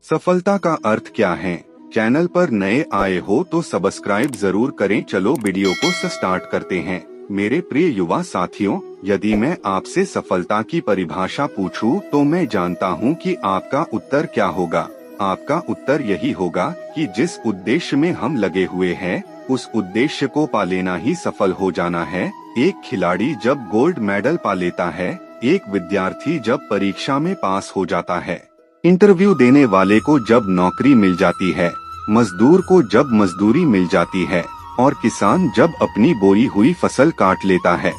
सफलता का अर्थ क्या है? चैनल पर नए आए हो तो सब्सक्राइब जरूर करें। चलो वीडियो को स्टार्ट करते हैं। मेरे प्रिय युवा साथियों, यदि मैं आपसे सफलता की परिभाषा पूछूं तो मैं जानता हूं कि आपका उत्तर क्या होगा। आपका उत्तर यही होगा कि जिस उद्देश्य में हम लगे हुए हैं उस उद्देश्य को पा लेना ही सफल हो जाना है। एक खिलाड़ी जब गोल्ड मेडल पा लेता है, एक विद्यार्थी जब परीक्षा में पास हो जाता है, इंटरव्यू देने वाले को जब नौकरी मिल जाती है, मजदूर को जब मजदूरी मिल जाती है और किसान जब अपनी बोई हुई फसल काट लेता है,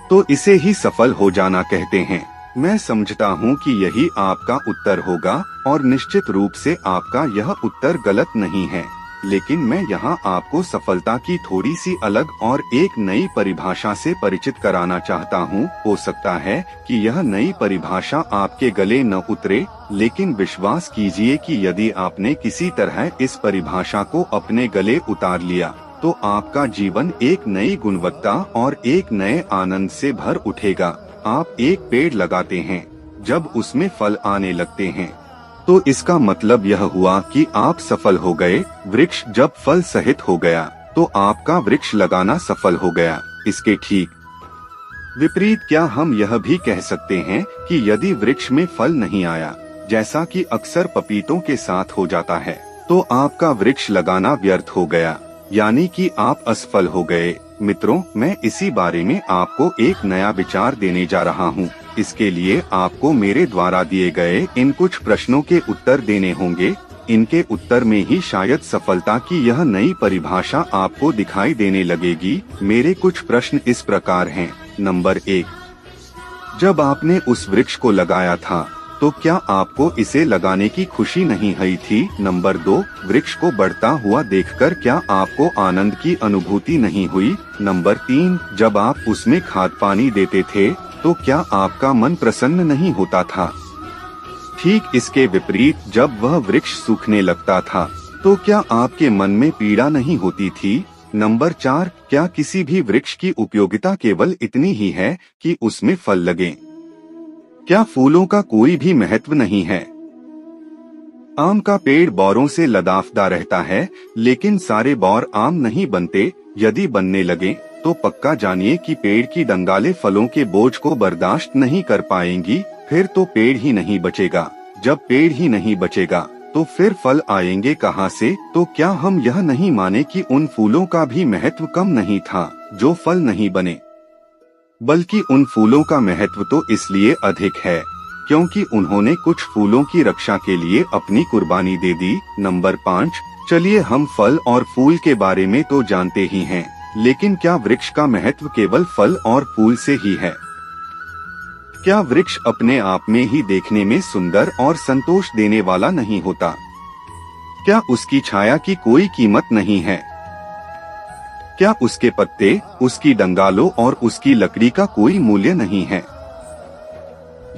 तो इसे ही सफल हो जाना कहते हैं। मैं समझता हूँ कि यही आपका उत्तर होगा और निश्चित रूप से आपका यह उत्तर गलत नहीं है। लेकिन मैं यहाँ आपको सफलता की थोड़ी सी अलग और एक नई परिभाषा से परिचित कराना चाहता हूँ। हो सकता है कि यह नई परिभाषा आपके गले न उतरे, लेकिन विश्वास कीजिए कि यदि आपने किसी तरह इस परिभाषा को अपने गले उतार लिया तो आपका जीवन एक नई गुणवत्ता और एक नए आनंद से भर उठेगा। आप एक पेड़ लगाते हैं, जब उसमें फल आने लगते हैं तो इसका मतलब यह हुआ कि आप सफल हो गए। वृक्ष जब फल सहित हो गया तो आपका वृक्ष लगाना सफल हो गया। इसके ठीक विपरीत क्या हम यह भी कह सकते हैं कि यदि वृक्ष में फल नहीं आया, जैसा कि अक्सर पपीतों के साथ हो जाता है, तो आपका वृक्ष लगाना व्यर्थ हो गया, यानी कि आप असफल हो गए। मित्रों, मैं इसी बारे में आपको एक नया विचार देने जा रहा हूँ। इसके लिए आपको मेरे द्वारा दिए गए इन कुछ प्रश्नों के उत्तर देने होंगे। इनके उत्तर में ही शायद सफलता की यह नई परिभाषा आपको दिखाई देने लगेगी। मेरे कुछ प्रश्न इस प्रकार हैं। नंबर 1, जब आपने उस वृक्ष को लगाया था तो क्या आपको इसे लगाने की खुशी नहीं हुई थी? नंबर 2, वृक्ष को बढ़ता हुआ देखकर क्या आपको आनंद की अनुभूति नहीं हुई? नंबर 3, जब आप उसमें खाद पानी देते थे तो क्या आपका मन प्रसन्न नहीं होता था? ठीक इसके विपरीत जब वह वृक्ष सूखने लगता था तो क्या आपके मन में पीड़ा नहीं होती थी? नंबर 4, क्या किसी भी वृक्ष की उपयोगिता केवल इतनी ही है कि उसमें फल लगे? क्या फूलों का कोई भी महत्व नहीं है? आम का पेड़ बौरों से लदाफदा रहता है, लेकिन सारे बौर आम नहीं बनते। यदि बनने लगे तो पक्का जानिए कि पेड़ की डंगालें फलों के बोझ को बर्दाश्त नहीं कर पाएंगी। फिर तो पेड़ ही नहीं बचेगा। जब पेड़ ही नहीं बचेगा तो फिर फल आएंगे कहाँ से? तो क्या हम यह नहीं माने कि उन फूलों का भी महत्व कम नहीं था जो फल नहीं बने, बल्कि उन फूलों का महत्व तो इसलिए अधिक है क्योंकि उन्होंने कुछ फूलों की रक्षा के लिए अपनी कुर्बानी दे दी। नंबर 5, चलिए हम फल और फूल के बारे में तो जानते ही हैं, लेकिन क्या वृक्ष का महत्व केवल फल और फूल से ही है? क्या वृक्ष अपने आप में ही देखने में सुंदर और संतोष देने वाला नहीं होता? क्या उसकी छाया की कोई कीमत नहीं है? क्या उसके पत्ते, उसकी डंगालों और उसकी लकड़ी का कोई मूल्य नहीं है?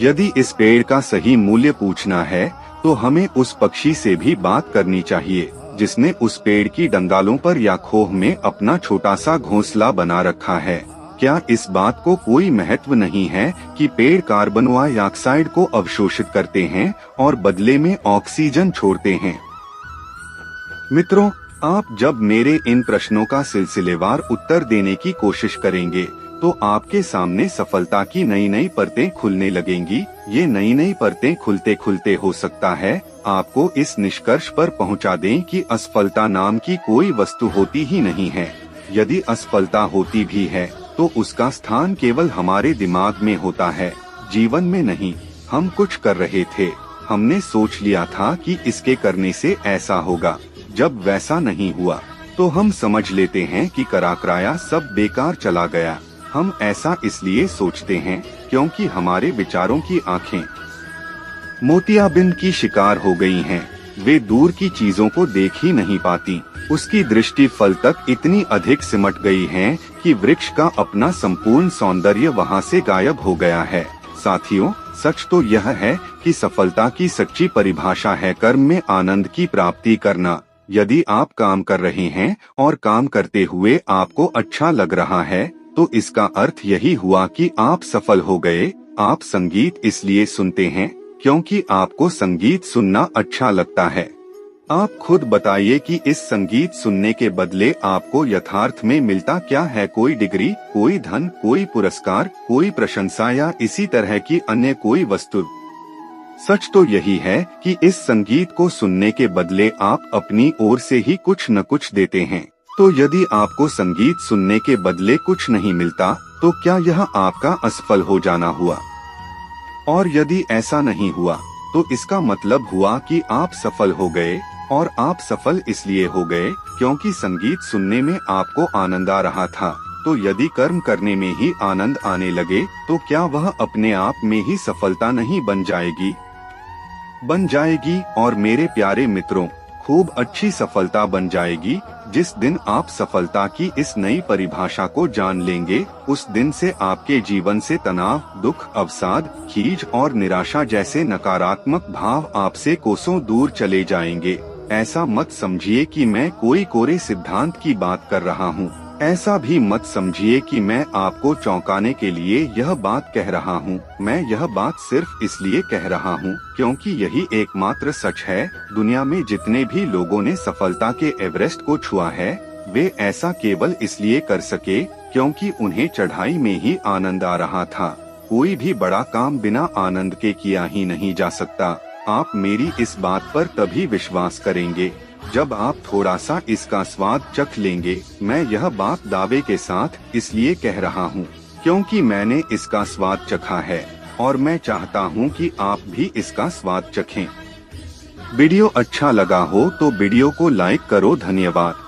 यदि इस पेड़ का सही मूल्य पूछना है तो हमें उस पक्षी से भी बात करनी चाहिए जिसने उस पेड़ की डंगालों पर या खोह में अपना छोटा सा घोंसला बना रखा है। क्या इस बात को कोई महत्व नहीं है कि पेड़ कार्बन डाइऑक्साइड को अवशोषित करते हैं और बदले में ऑक्सीजन छोड़ते हैं? मित्रों, आप जब मेरे इन प्रश्नों का सिलसिलेवार उत्तर देने की कोशिश करेंगे तो आपके सामने सफलता की नई नई परतें खुलने लगेंगी। ये नई नई परतें खुलते खुलते हो सकता है आपको इस निष्कर्ष पर पहुंचा दें कि असफलता नाम की कोई वस्तु होती ही नहीं है। यदि असफलता होती भी है तो उसका स्थान केवल हमारे दिमाग में होता है, जीवन में नहीं। हम कुछ कर रहे थे, हमने सोच लिया था कि इसके करने से ऐसा होगा। जब वैसा नहीं हुआ तो हम समझ लेते हैं कि करा कराया सब बेकार चला गया। हम ऐसा इसलिए सोचते हैं क्योंकि हमारे विचारों की आंखें मोतियाबिंद की शिकार हो गई हैं। वे दूर की चीजों को देख ही नहीं पाती। उसकी दृष्टि फल तक इतनी अधिक सिमट गई है कि वृक्ष का अपना संपूर्ण सौंदर्य वहां से गायब हो गया है। साथियों, सच तो यह है कि सफलता की सच्ची परिभाषा है कर्म में आनंद की प्राप्ति करना। यदि आप काम कर रहे हैं और काम करते हुए आपको अच्छा लग रहा है तो इसका अर्थ यही हुआ कि आप सफल हो गए। आप संगीत इसलिए सुनते हैं क्योंकि आपको संगीत सुनना अच्छा लगता है। आप खुद बताइए कि इस संगीत सुनने के बदले आपको यथार्थ में मिलता क्या है? कोई डिग्री, कोई धन, कोई पुरस्कार, कोई प्रशंसा या इसी तरह की अन्य कोई वस्तु? सच तो यही है कि इस संगीत को सुनने के बदले आप अपनी ओर से ही कुछ न कुछ देते हैं। तो यदि आपको संगीत सुनने के बदले कुछ नहीं मिलता, तो क्या यह आपका असफल हो जाना हुआ? और यदि ऐसा नहीं हुआ, तो इसका मतलब हुआ कि आप सफल हो गए। और आप सफल इसलिए हो गए क्योंकि संगीत सुनने में आपको आनंद आ रहा था। तो यदि कर्म करने में ही आनंद आने लगे, तो क्या वह अपने आप में ही सफलता नहीं बन जाएगी? बन जाएगी। और मेरे प्यारे मित्रों, खूब अच्छी सफलता बन जाएगी। जिस दिन आप सफलता की इस नई परिभाषा को जान लेंगे, उस दिन से आपके जीवन से तनाव, दुख, अवसाद, खीज और निराशा जैसे नकारात्मक भाव आपसे कोसों दूर चले जाएंगे। ऐसा मत समझिए कि मैं कोई कोरे सिद्धांत की बात कर रहा हूँ। ऐसा भी मत समझिए कि मैं आपको चौंकाने के लिए यह बात कह रहा हूँ। मैं यह बात सिर्फ इसलिए कह रहा हूँ क्योंकि यही एकमात्र सच है। दुनिया में जितने भी लोगों ने सफलता के एवरेस्ट को छुआ है, वे ऐसा केवल इसलिए कर सके क्योंकि उन्हें चढ़ाई में ही आनंद आ रहा था। कोई भी बड़ा काम बिना आनंद के किया ही नहीं जा सकता। आप मेरी इस बात पर तभी विश्वास करेंगे जब आप थोड़ा सा इसका स्वाद चख लेंगे। मैं यह बात दावे के साथ इसलिए कह रहा हूँ क्योंकि मैंने इसका स्वाद चखा है और मैं चाहता हूँ कि आप भी इसका स्वाद चखें। वीडियो अच्छा लगा हो तो वीडियो को लाइक करो। धन्यवाद।